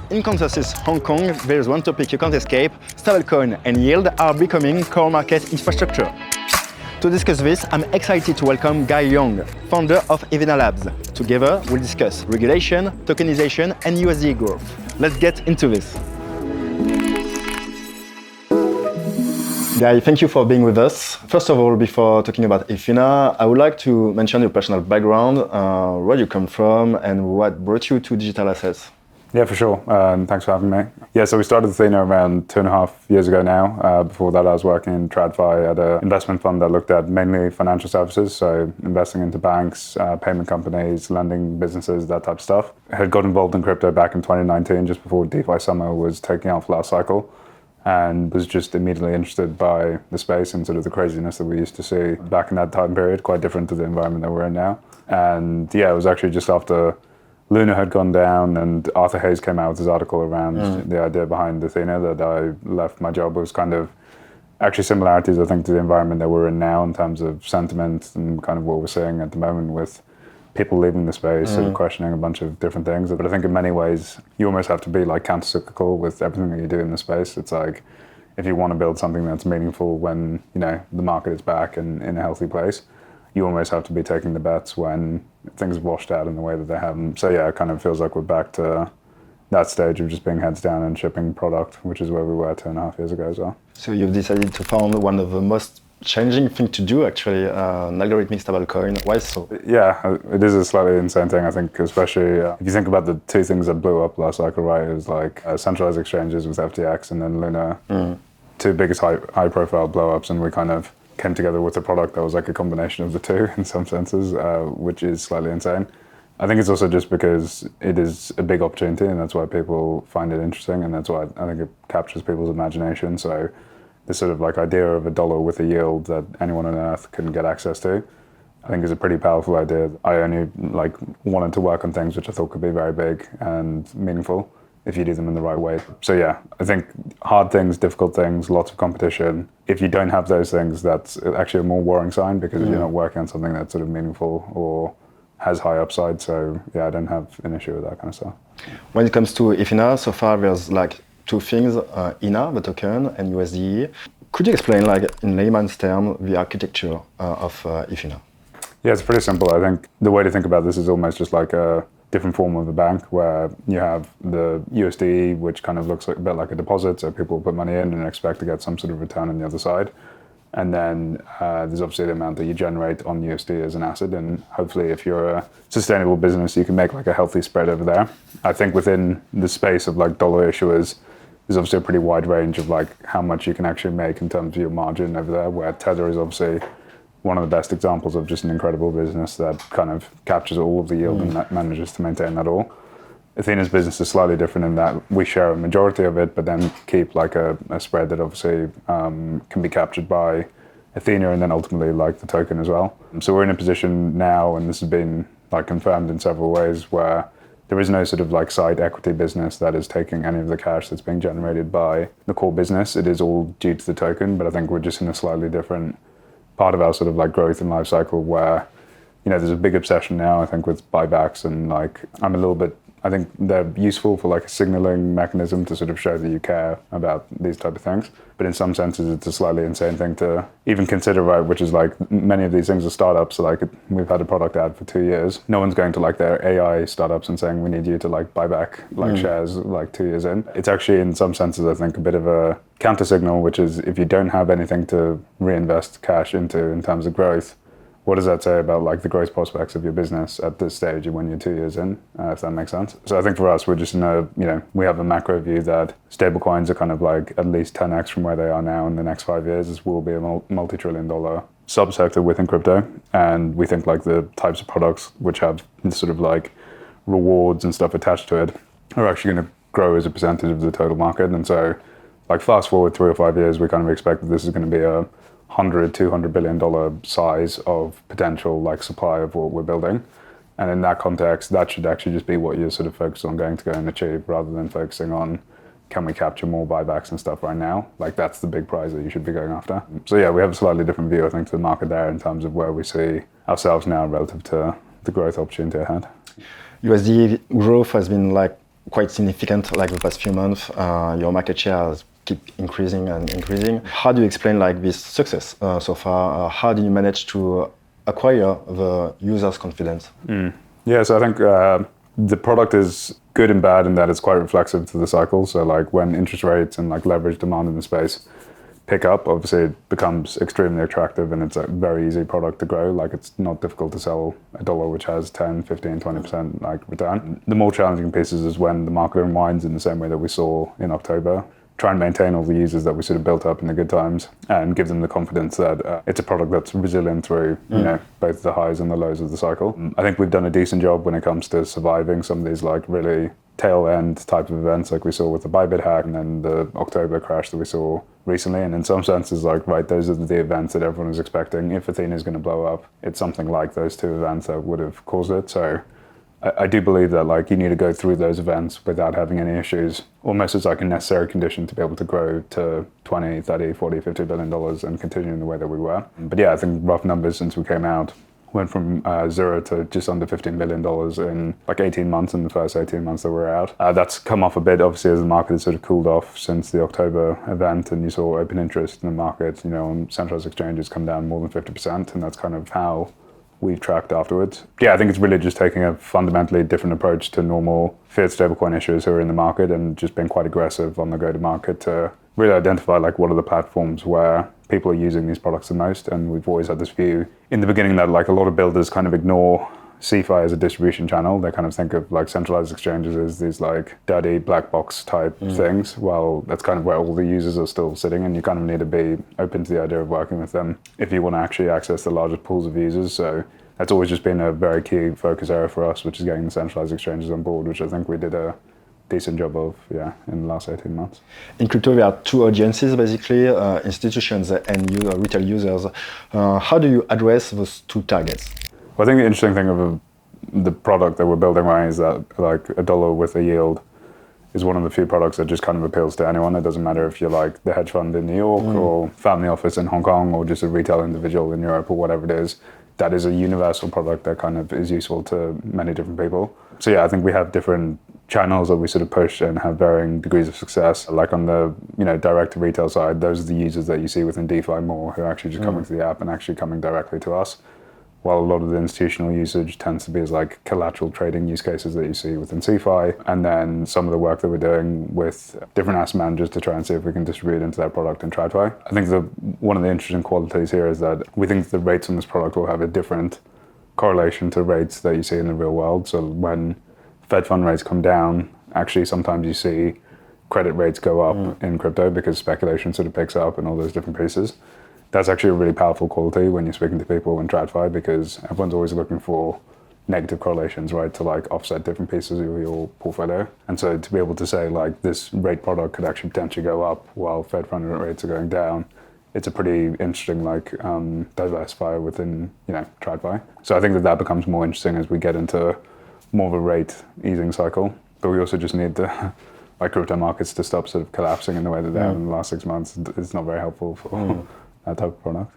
in consensus Hong Kong, there is one topic you can't escape: stablecoin and yield are becoming core market infrastructure. To discuss this, I'm excited to welcome Guy Young, founder of Ethena Labs. Together, we'll discuss regulation, tokenization, and USDe growth. Let's get into this. Guy, thank you for being with us. First of all, before talking about Ethena, I would like to mention your personal background, where you come from, and what brought you to digital assets. Yeah, for sure. Thanks for having me. Yeah, so we started Ethena around 2.5 years ago now. Before that, I was working in TradFi at an investment fund that looked at mainly financial services, so investing into banks, payment companies, lending businesses, that type of stuff. I had got involved in crypto back in 2019, just before DeFi summer was taking off last cycle, and was just immediately interested by the space and sort of the craziness that we used to see back in that time period, quite different to the environment that we're in now. And yeah, it was actually just after Luna had gone down and Arthur Hayes came out with his article around the idea behind Ethena that I left my job. It was kind of actually similarities, I think, to the environment that we're in now in terms of sentiment and kind of what we're seeing at the moment with people leaving the space and questioning a bunch of different things. But I think in many ways, you almost have to be like counter-cyclical with everything that you do in the space. It's like, if you want to build something that's meaningful when, you know, the market is back and in a healthy place, you almost have to be taking the bets when things have washed out in the way that they haven't. So yeah, it kind of feels like we're back to that stage of just being heads down and shipping product, which is where we were 2.5 years ago as well. So you've decided to found one of the most challenging thing to do, actually, an algorithmic stablecoin. Why so? Yeah, it is a slightly insane thing, I think, especially if you think about the two things that blew up last cycle, right? It was like centralized exchanges with FTX and then Luna, two biggest high-profile blow-ups, and we kind of came together with a product that was like a combination of the two in some senses, which is slightly insane. I think it's also just because it is a big opportunity and that's why people find it interesting, and that's why I think it captures people's imagination. So this sort of like idea of $1 with a yield that anyone on earth can get access to, I think is a pretty powerful idea. I only like wanted to work on things which I thought could be very big and meaningful if you do them in the right way. So yeah, I think hard things, difficult things, lots of competition. If you don't have those things, that's actually a more worrying sign because you're not working on something that's sort of meaningful or has high upside. So yeah, I don't have an issue with that kind of stuff. When it comes to Ethena, so far there's like two things, ENA, the token, and USDe. Could you explain, like in layman's terms, the architecture of Ethena? Yeah, it's pretty simple. I think the way to think about this is almost just like a different form of a bank where you have the USDe, which kind of looks like a bit like a deposit, so people put money in and expect to get some sort of return on the other side. And then there's obviously the amount that you generate on USD as an asset, and hopefully if you're a sustainable business, you can make like a healthy spread over there. I think within the space of like dollar issuers, there's obviously a pretty wide range of like how much you can actually make in terms of your margin over there, where Tether is obviously one of the best examples of just an incredible business that kind of captures all of the yield and that manages to maintain that all. Athena's business is slightly different in that we share a majority of it, but then keep like a spread that obviously can be captured by Ethena and then ultimately like the token as well. So we're in a position now, and this has been like confirmed in several ways, where there is no sort of like side equity business that is taking any of the cash that's being generated by the core business. It is all due to the token, but I think we're just in a slightly different part of our sort of like growth and life cycle where, you know, there's a big obsession now, I think, with buybacks, and like I think they're useful for like a signaling mechanism to sort of show that you care about these type of things. But in some senses, it's a slightly insane thing to even consider, right? Which is like many of these things are startups. So like we've had a product ad for 2 years. No one's going to like their AI startups and saying, we need you to like buy back like shares like 2 years in. It's actually in some senses, I think, a bit of a counter signal, which is if you don't have anything to reinvest cash into in terms of growth, what does that say about like the growth prospects of your business at this stage when you're 2 years in, if that makes sense? So I think for us, we're just in a, you know, we have a macro view that stablecoins are kind of like at least 10x from where they are now in the next 5 years. This will be a multi-trillion-dollar subsector within crypto. And we think like the types of products which have sort of like rewards and stuff attached to it are actually going to grow as a percentage of the total market. And so like fast forward 3 or 5 years, we kind of expect that this is going to be a $100-200 billion size of potential like supply of what we're building. And in that context, that should actually just be what you're sort of focused on going to go and achieve, rather than focusing on can we capture more buybacks and stuff right now? Like that's the big prize that you should be going after. So yeah, we have a slightly different view, I think, to the market there in terms of where we see ourselves now relative to the growth opportunity ahead. USD growth has been like quite significant like the past few months. Your market share has keep increasing and increasing. How do you explain like this success so far? How do you manage to acquire the users' confidence? Yeah, so I think the product is good and bad in that it's quite reflexive to the cycle. So like when interest rates and like leverage demand in the space pick up, obviously it becomes extremely attractive and it's a very easy product to grow. Like it's not difficult to sell a dollar which has 10, 15, 20% like return. The more challenging pieces is when the market unwinds in the same way that we saw in October. Try and maintain all the users that we sort of built up in the good times and give them the confidence that it's a product that's resilient through you know, both the highs and the lows of the cycle. I think we've done a decent job when it comes to surviving some of these like really tail end type of events like we saw with the Bybit hack and then the October crash that we saw recently. And in some senses, like, right, those are the events that everyone was expecting. If Ethena is going to blow up, it's something like those two events that would have caused it. So I do believe that like you need to go through those events without having any issues, almost as like a necessary condition to be able to grow to 20, 30, 40, $50 billion and continue in the way that we were. But yeah, I think rough numbers since we came out went from 0 to just under $15 billion in like 18 months in the first 18 months that we're out. That's come off a bit, obviously, as the market has sort of cooled off since the October event and you saw open interest in the market, you know, on centralized exchanges come down more than 50%. And that's kind of how we've tracked afterwards. Yeah, I think it's really just taking a fundamentally different approach to normal fiat stablecoin issuers who are in the market and just being quite aggressive on the go-to-market to really identify like what are the platforms where people are using these products the most. And we've always had this view in the beginning that like a lot of builders kind of ignore CeFi as a distribution channel. They kind of think of like centralized exchanges as these like dirty black box type things. Well, that's kind of where all the users are still sitting, and you kind of need to be open to the idea of working with them if you want to actually access the largest pools of users. So that's always just been a very key focus area for us, which is getting the centralized exchanges on board, which I think we did a decent job of, in the last 18 months. In crypto, there are two audiences, basically, institutions and retail users. How do you address those two targets? Well, I think the interesting thing of the product that we're building right is that like $1 with a yield is one of the few products that just kind of appeals to anyone. It doesn't matter if you're like the hedge fund in New York or family office in Hong Kong or just a retail individual in Europe or whatever it is. That is a universal product that kind of is useful to many different people. So yeah, I think we have different channels that we sort of push and have varying degrees of success. Like on the direct to retail side, those are the users that you see within DeFi more who are actually just coming to the app and actually coming directly to us. While a lot of the institutional usage tends to be as like collateral trading use cases that you see within CeFi, and then some of the work that we're doing with different asset managers to try and see if we can distribute into their product in TradFi. I think one of the interesting qualities here is that we think the rates on this product will have a different correlation to rates that you see in the real world. So when Fed fund rates come down, actually sometimes you see credit rates go up in crypto because speculation sort of picks up and all those different pieces. That's actually a really powerful quality when you're speaking to people in TradFi because everyone's always looking for negative correlations, right, to like offset different pieces of your portfolio. And so to be able to say like this rate product could actually potentially go up while Fed fund rates are going down, it's a pretty interesting like diversifier within TradFi. So I think that becomes more interesting as we get into more of a rate easing cycle. But we also just need the like crypto markets to stop sort of collapsing in the way that they have in the last 6 months. It's not very helpful for that type of product.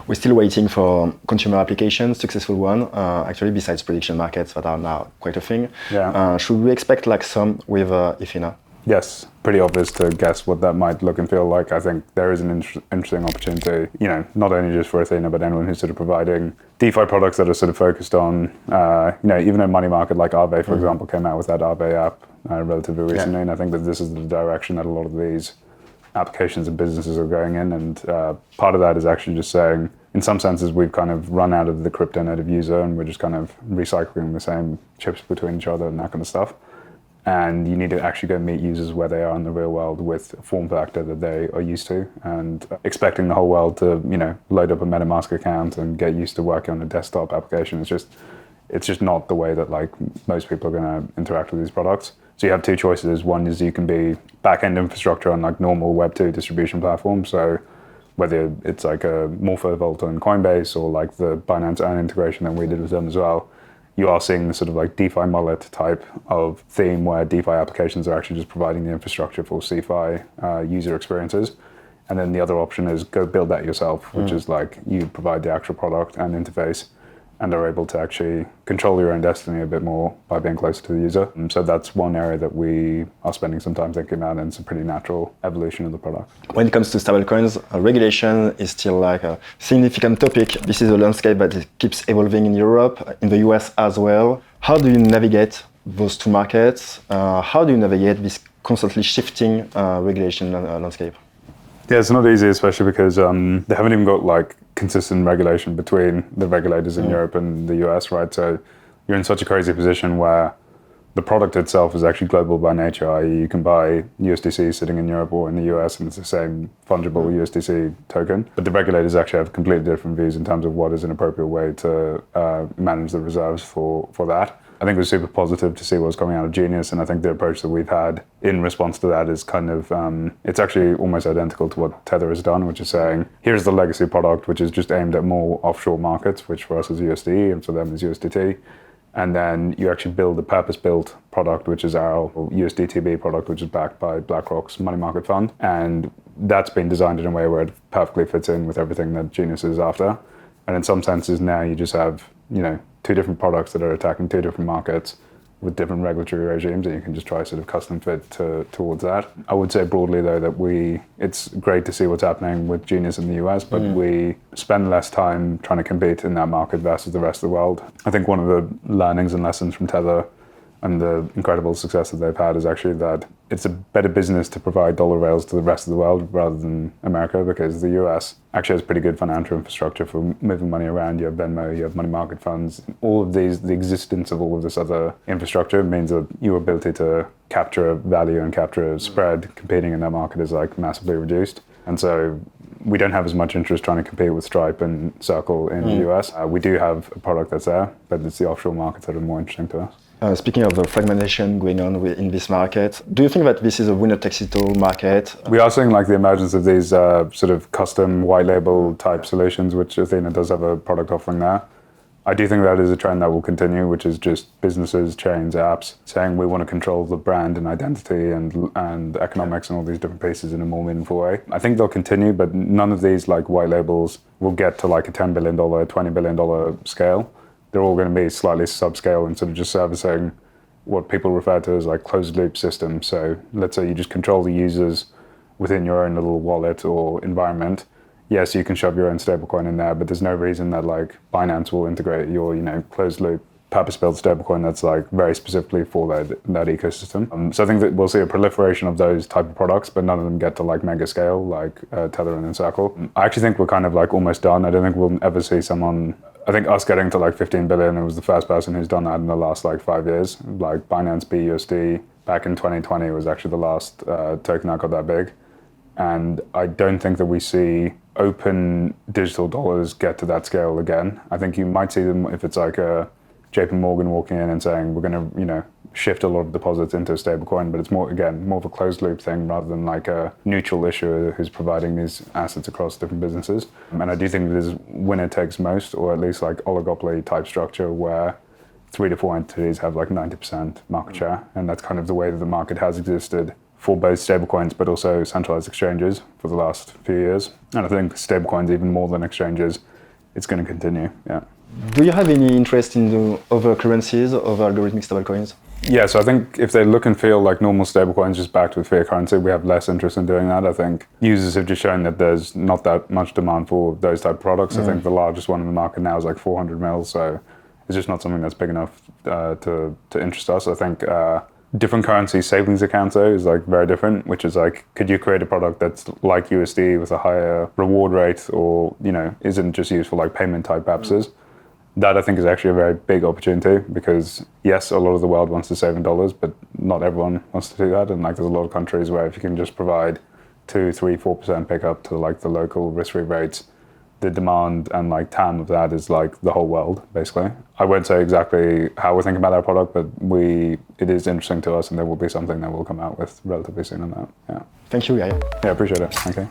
We're still waiting for consumer applications, successful one, actually, besides prediction markets that are now quite a thing. Yeah. Should we expect like some with Ethena? Yes, pretty obvious to guess what that might look and feel like. I think there is an interesting opportunity, not only just for Ethena, but anyone who's sort of providing DeFi products that are sort of focused on, even a money market like Aave, for example, came out with that Aave app relatively recently. And I think that this is the direction that a lot of these applications and businesses are going in. And part of that is actually just saying, in some senses, we've kind of run out of the crypto native user and we're just kind of recycling the same chips between each other and that kind of stuff. And you need to actually go meet users where they are in the real world with a form factor that they are used to, and expecting the whole world to, load up a MetaMask account and get used to working on a desktop application. It's just not the way that like most people are going to interact with these products. So you have two choices. One is you can be back-end infrastructure on like normal Web2 distribution platforms. So whether it's like a Morpho on Coinbase or like the Binance Earn integration that we did with them as well, you are seeing the sort of like DeFi mullet type of theme where DeFi applications are actually just providing the infrastructure for CeFi user experiences. And then the other option is go build that yourself, which is like you provide the actual product and interface, and are able to actually control your own destiny a bit more by being closer to the user. And so that's one area that we are spending some time thinking about, and it's a pretty natural evolution of the product. When it comes to stablecoins, regulation is still like a significant topic. This is a landscape that keeps evolving in Europe, in the US as well. How do you navigate those two markets? How do you navigate this constantly shifting regulation landscape? Yeah, it's not easy, especially because they haven't even got like consistent regulation between the regulators in Europe and the US, right? So you're in such a crazy position where the product itself is actually global by nature, i.e. you can buy USDC sitting in Europe or in the US and it's the same fungible USDC token. But the regulators actually have completely different views in terms of what is an appropriate way to manage the reserves for that. I think it was super positive to see what was coming out of Genius, and I think the approach that we've had in response to that is kind of, it's actually almost identical to what Tether has done, which is saying, here's the legacy product, which is just aimed at more offshore markets, which for us is USDe, and for them is USDT. And then you actually build a purpose-built product, which is our USDTB product, which is backed by BlackRock's money market fund. And that's been designed in a way where it perfectly fits in with everything that Genius is after. And in some senses now you just have, two different products that are attacking two different markets with different regulatory regimes, and you can just try sort of custom fit towards that. I would say broadly though that it's great to see what's happening with Genius in the US, but we spend less time trying to compete in that market versus the rest of the world. I think one of the learnings and lessons from Tether and the incredible success that they've had is actually that it's a better business to provide dollar rails to the rest of the world rather than America, because the US actually has pretty good financial infrastructure for moving money around. You have Venmo, you have money market funds. All of these, the existence of all of this other infrastructure means that your ability to capture value and capture a spread competing in that market is like massively reduced. And so we don't have as much interest trying to compete with Stripe and Circle in the US. We do have a product that's there, but it's the offshore markets that are more interesting to us. Speaking of the fragmentation going on in this market, do you think that this is a winner-takes-it-all market? We are seeing like the emergence of these sort of custom white label type solutions, which Ethena does have a product offering there. I do think that is a trend that will continue, which is just businesses, chains, apps saying we want to control the brand and identity and economics and all these different pieces in a more meaningful way. I think they'll continue, but none of these like white labels will get to like a $10 billion, $20 billion scale. They're all going to be slightly subscale and sort of just servicing what people refer to as like closed loop systems. So let's say you just control the users within your own little wallet or environment. Yes, you can shove your own stablecoin in there, but there's no reason that like Binance will integrate your, closed loop purpose-built stablecoin that's like very specifically for that ecosystem. So I think that we'll see a proliferation of those type of products, but none of them get to like mega scale like Tether and Circle. I actually think we're kind of like almost done. I don't think we'll ever see someone. I think us getting to like 15 billion, it was the first person who's done that in the last like 5 years. Like Binance BUSD back in 2020 was actually the last token that got that big. And I don't think that we see open digital dollars get to that scale again. I think you might see them if it's like a JP Morgan walking in and saying we're going to, shift a lot of deposits into a stablecoin, but it's more of a closed loop thing rather than like a neutral issuer who's providing these assets across different businesses. And I do think there's winner takes most, or at least like oligopoly type structure where 3 to 4 entities have like 90% market share. And that's kind of the way that the market has existed for both stablecoins, but also centralized exchanges for the last few years. And I think stablecoins, even more than exchanges, it's going to continue, yeah. Do you have any interest in the other currencies, other algorithmic stablecoins? Yeah, so I think if they look and feel like normal stablecoins just backed with fiat currency, we have less interest in doing that. I think users have just shown that there's not that much demand for those type of products. I think the largest one in the market now is like 400 mil, so it's just not something that's big enough to interest us. I think different currency savings accounts though is like very different, which is like, could you create a product that's like USD with a higher reward rate, or isn't just used for like payment type purposes? That I think is actually a very big opportunity, because yes, a lot of the world wants to save in dollars, but not everyone wants to do that. And like there's a lot of countries where if you can just provide 2, 3, 4% pickup to like the local risk-free rates, the demand and like TAM of that is like the whole world, basically. I won't say exactly how we're thinking about our product, but it is interesting to us, and there will be something that we'll come out with relatively soon on that. Yeah. Thank you, Guy. Yeah, appreciate it. Okay.